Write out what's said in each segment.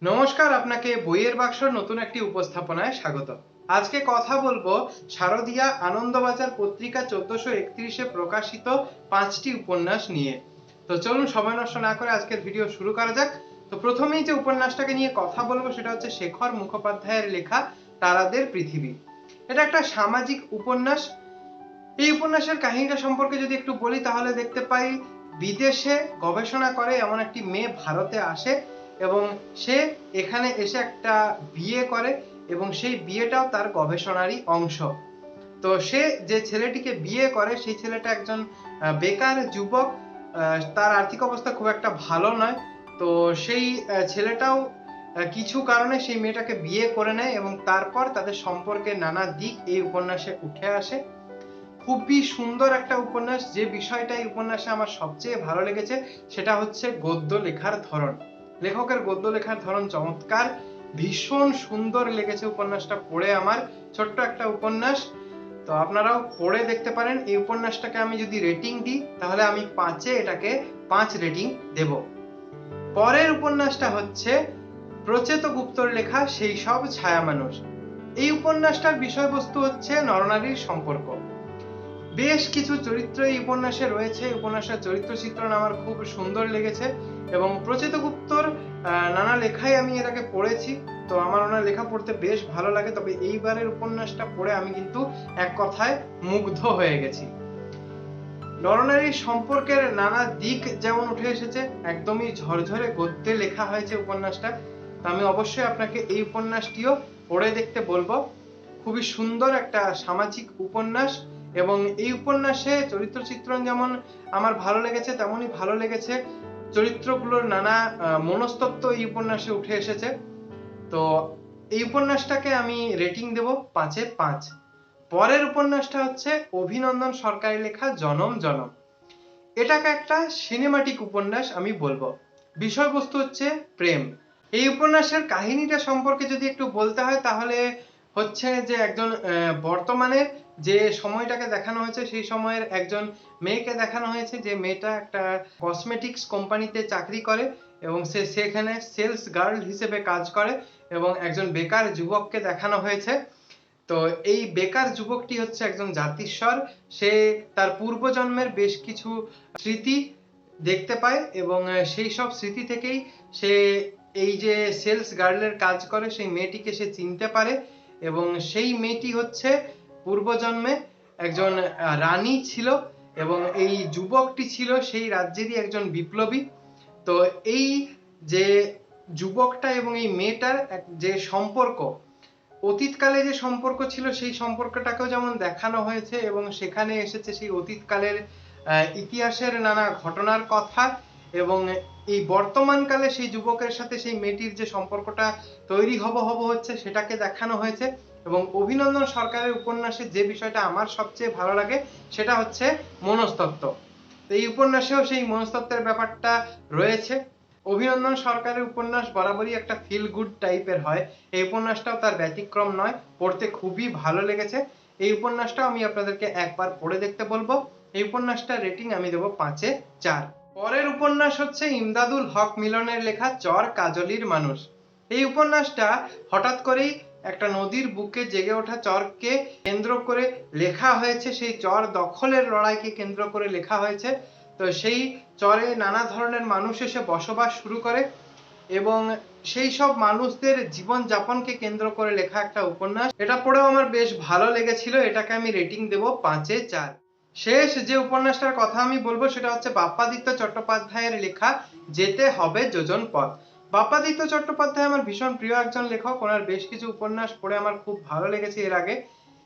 নমস্কার, আপনাকে বইয়ের বাক্সর নতুন একটি উপস্থাপনায় স্বাগত। আজকে কথা বলবো শারদিয়া আনন্দবাজার পত্রিকা 1431-এ প্রকাশিত 5টি উপন্যাস নিয়ে। তো চলুন সময় নষ্ট না করে আজকের ভিডিও শুরু করা যাক। তো প্রথমেই যে উপন্যাসটাকে নিয়ে কথা বলবো সেটা হচ্ছে শেখর মুখোপাধ্যায়ের লেখা তারাদের পৃথিবী। এটা একটা সামাজিক উপন্যাস। এই উপন্যাসের কাহিনীটা সম্পর্কে যদি একটু বলি তাহলে দেখতে পাই বিদেশে গবেষণা করে এমন একটি মেয়ে ভারতে আসে এবং সে এখানে এসে একটা বিয়ে করে এবং সেই বিয়েটাও তার গবেষণারই অংশ। তো সে যে ছেলেটিকে বিয়ে করে সেই ছেলেটা একজন বেকার যুবক। তার আর্থিক অবস্থা খুব একটা ভালো নয়। তো সেই ছেলেটাও কিছু কারণে সেই মেয়েটাকে বিয়ে করে নেয় এবং তারপর তাদের সম্পর্কের নানা দিক এই উপন্যাসে উঠে আসে। খুবই সুন্দর একটা উপন্যাস। যে বিষয়টা এই উপন্যাসে আমার সবচেয়ে ভালো লেগেছে সেটা হচ্ছে গদ্য লেখার ধরন। লেখকের গদ্য লেখার ধরন চমৎকার, ভীষণ সুন্দর লেগেছে উপন্যাসটা পড়ে আমার। ছোট্ট একটা উপন্যাস, তো আপনারাও পড়ে দেখতে পারেন। এই উপন্যাসটাকে আমি যদি রেটিং দিই তাহলে আমি 5-এ এটাকে 5 রেটিং দেব। পরের উপন্যাসটা হচ্ছে প্রচেত গুপ্তর লেখা সেই সব ছায়া মানুষ। এই উপন্যাসটার বিষয়বস্তু হচ্ছে নরনারীর সম্পর্ক। বেশ কিছু চরিত্র এই উপন্যাসে রয়েছে। উপন্যাসের চরিত্র চিত্রণ আমার খুব সুন্দর লেগেছে এবং প্রচেত গুপ্তর নানা লেখাই আমি এর আগে পড়েছি। তো আমার ওনার লেখা পড়তে বেশ ভালো লাগে, তবে এইবারের উপন্যাসটা পড়ে আমি কিন্তু এক কথায় মুগ্ধ হয়ে গেছি। নরনারীর সম্পর্কের নানা দিক যেমন উঠে এসেছে, একদমই ঝরঝরে গদ্যে লেখা হয়েছে উপন্যাসটা। তো আমি অবশ্যই আপনাকে এই উপন্যাসটিও পড়ে দেখতে বলবো। খুবই সুন্দর একটা সামাজিক উপন্যাস এবং এই উপন্যাসে চরিত্র চিত্রণ যেমন আমার ভালো লেগেছে তেমনই ভালো লেগেছে চরিত্রগুলোর নানা মনস্তত্ত্ব এই উপন্যাসে উঠে এসেছে। তো এই উপন্যাসটাকে আমি রেটিং দেব 5-এ 5। পরের উপন্যাসটা হচ্ছে অভিনন্দন সরকারের লেখা জনম জনম। এটাকে একটা সিনেমাটিক উপন্যাস আমি বলবো। বিষয়বস্তু হচ্ছে প্রেম। এই উপন্যাসের কাহিনীটা সম্পর্কে যদি একটু বলতে হয় তাহলে হচ্ছে যে একজন বর্তমানে যে সময়টাকে দেখানো হয়েছে সেই সময়ের একজন মেয়েকে দেখানো হয়েছে, যে মেয়েটা একটা কসমেটিক্স কোম্পানিতে চাকরি করে এবং সে সেখানে সেলস গার্ল হিসেবে কাজ করে এবং একজন বেকার যুবককে দেখানো হয়েছে। তো এই বেকার যুবকটি হচ্ছে একজন জাতিস্বর। সে তার পূর্বজন্মের বেশ কিছু স্মৃতি দেখতে পায় এবং সেই সব স্মৃতি থেকেই সে এই যে সেলস গার্লের কাজ করে সেই মেয়েটিকে সে চিনতে পারে এবং সেই মেয়েটি হচ্ছে পূর্বজন্মে একজন রানী ছিল এবং এই যুবকটি ছিল সেই রাজ্যেরই একজন বিপ্লবী। তো এই যে যুবকটা এবং এই মেয়েটার যে সম্পর্ক, অতীতকালে যে সম্পর্ক ছিল সেই সম্পর্কটাকেও যেমন দেখানো হয়েছে এবং সেখানে এসেছে সেই অতীতকালের ইতিহাসের নানা ঘটনার কথা এবং এই বর্তমানকালে সেই যুবকের সাথে সেই মেয়েটির যে সম্পর্কটা তৈরি হব হচ্ছে সেটাকে দেখানো হয়েছে। এবং অভিনন্দন সরকারের উপন্যাসে যে বিষয়টা আমার সবচেয়ে ভালো লাগে সেটা হচ্ছে মনস্তত্ত্ব। তো এই উপন্যাসেও সেই মনস্তত্ত্বের ব্যাপারটা রয়েছে। অভিনন্দন সরকারের উপন্যাস বরাবরই একটা ফিল গুড টাইপের হয়, এই উপন্যাসটাও তার ব্যতিক্রম নয়। পড়তে খুবই ভালো লেগেছে। এই উপন্যাসটাও আমি আপনাদেরকে একবার পড়ে দেখতে বলবো। এই উপন্যাসটার রেটিং আমি দেবো 5-এ 4। পরের উপন্যাস হচ্ছে ইমদাদুল হক মিলনের লেখা চর কাজলির মানুষ। এই উপন্যাসটা হঠাৎ করেই একটা নদীর বুকে জেগে ওঠা চরকে কেন্দ্র করে লেখা হয়েছে। সেই চর দখলের লড়াইকে কেন্দ্র করে লেখা হয়েছে। তো সেই চরে নানা ধরনের মানুষ এসে বসবাস শুরু করে এবং সেই সব মানুষদের জীবন যাপনকে কেন্দ্র করে লেখা একটা উপন্যাস। এটা পড়েও আমার বেশ ভালো লেগেছিল। এটাকে আমি রেটিং দেব 5-এ 4। শেষ যে উপন্যাসটার কথা আমি বলবো সেটা হচ্ছে বাপ্পাদিত্য চট্টোপাধ্যায়ের লেখা যেতে হবে যোজন পথ। বাপ্পাদিত্য চট্টোপাধ্যায় আমার ভীষণ প্রিয় একজন লেখক। ওনার বেশ কিছু উপন্যাস পড়ে আমার খুব ভালো লেগেছে এর আগে।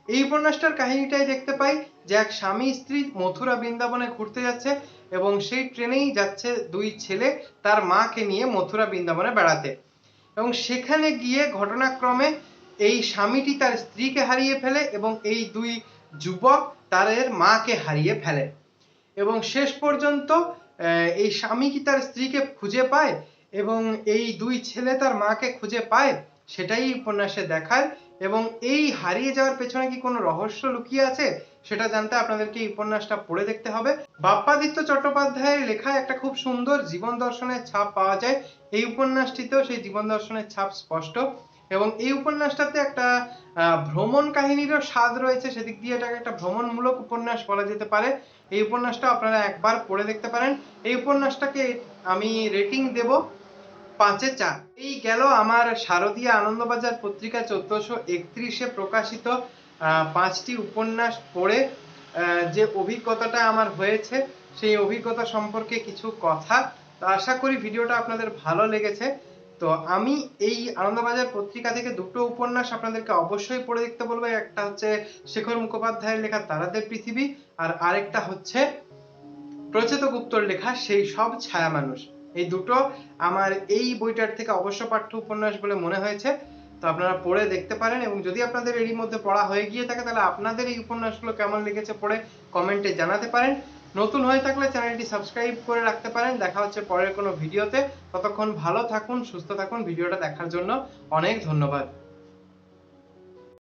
এই উপন্যাসটার কাহিনীটাই দেখতে পাই যে এক স্বামী স্ত্রী মথুরা বৃন্দাবনে ঘুরতে যাচ্ছে এবং সেই ট্রেনেই যাচ্ছে দুই ছেলে তার মাকে নিয়ে মথুরা বৃন্দাবনে বেড়াতে এবং সেখানে গিয়ে ঘটনাক্রমে এই স্বামীটি তার স্ত্রীকে হারিয়ে ফেলে এবং এই দুই যুবক তাদের মাকে হারিয়ে ফেলে এবং শেষ পর্যন্ত এই স্বামী কি তার স্ত্রীকে খুঁজে পায় এবং এই দুই ছেলে তার মাকে খুঁজে পায়, সেটাই উপন্যাসে দেখায়। এবং এই হারিয়ে যাওয়ার পেছনে কি কোনো রহস্য লুকিয়ে আছে সেটা জানতে আপনাদেরকে এই উপন্যাসটা পড়ে দেখতে হবে। বাপ্পাদিত্য চট্টোপাধ্যায়ের লেখা একটা খুব সুন্দর জীবন দর্শনের ছাপ পাওয়া যায়। এই উপন্যাসটিতেও সেই জীবন দর্শনের ছাপ স্পষ্ট, এবং এই উপন্যাসটাতে একটা ভ্রমণ কাহিনীরও স্বাদ রয়েছে। সেদিক দিয়ে এটাকে একটা ভ্রমণমূলক উপন্যাস বলা যেতে পারে। এই উপন্যাসটা আপনারা একবার পড়ে দেখতে পারেন। এই উপন্যাসটাকে আমি রেটিং দেব 5-এ 4। এই গেল আমার শারদীয়া আনন্দবাজার পত্রিকা 1431-এ প্রকাশিত 5টি উপন্যাস পড়ে যে অভিজ্ঞতাটা আমার হয়েছে, সেই অভিজ্ঞতা সম্পর্কে কিছু কথা। তো আশা করি ভিডিওটা আপনাদের ভালো লেগেছে। তো আমি এই আনন্দবাজার পত্রিকা থেকে দুটো উপন্যাস আপনাদেরকে অবশ্যই পড়ে দেখতে বলবো। একটা হচ্ছে শেখর মুখোপাধ্যায়ের লেখা তারাদের পৃথিবী, আর আরেকটা হচ্ছে প্রচেত গুপ্তর লেখা সেই সব ছায়া মানুষ। এই দুটো আমার এই বইটার থেকে অবশ্য পাঠ্য উপন্যাস বলে মনে হয়েছে। তো আপনারা পড়ে দেখতে পারেন, এবং যদি আপনাদের এরই মধ্যে পড়া হয়ে গিয়ে থাকে তাহলে আপনাদের এই উপন্যাসগুলো কেমন লেগেছে পড়ে কমেন্টে জানাতে পারেন। নতুন হয়ে থাকলে চ্যানেলটি সাবস্ক্রাইব করে রাখতে পারেন। দেখা হচ্ছে পরের কোনো ভিডিওতে। ততক্ষণ ভালো থাকুন, সুস্থ থাকুন। ভিডিওটা দেখার জন্য অনেক ধন্যবাদ।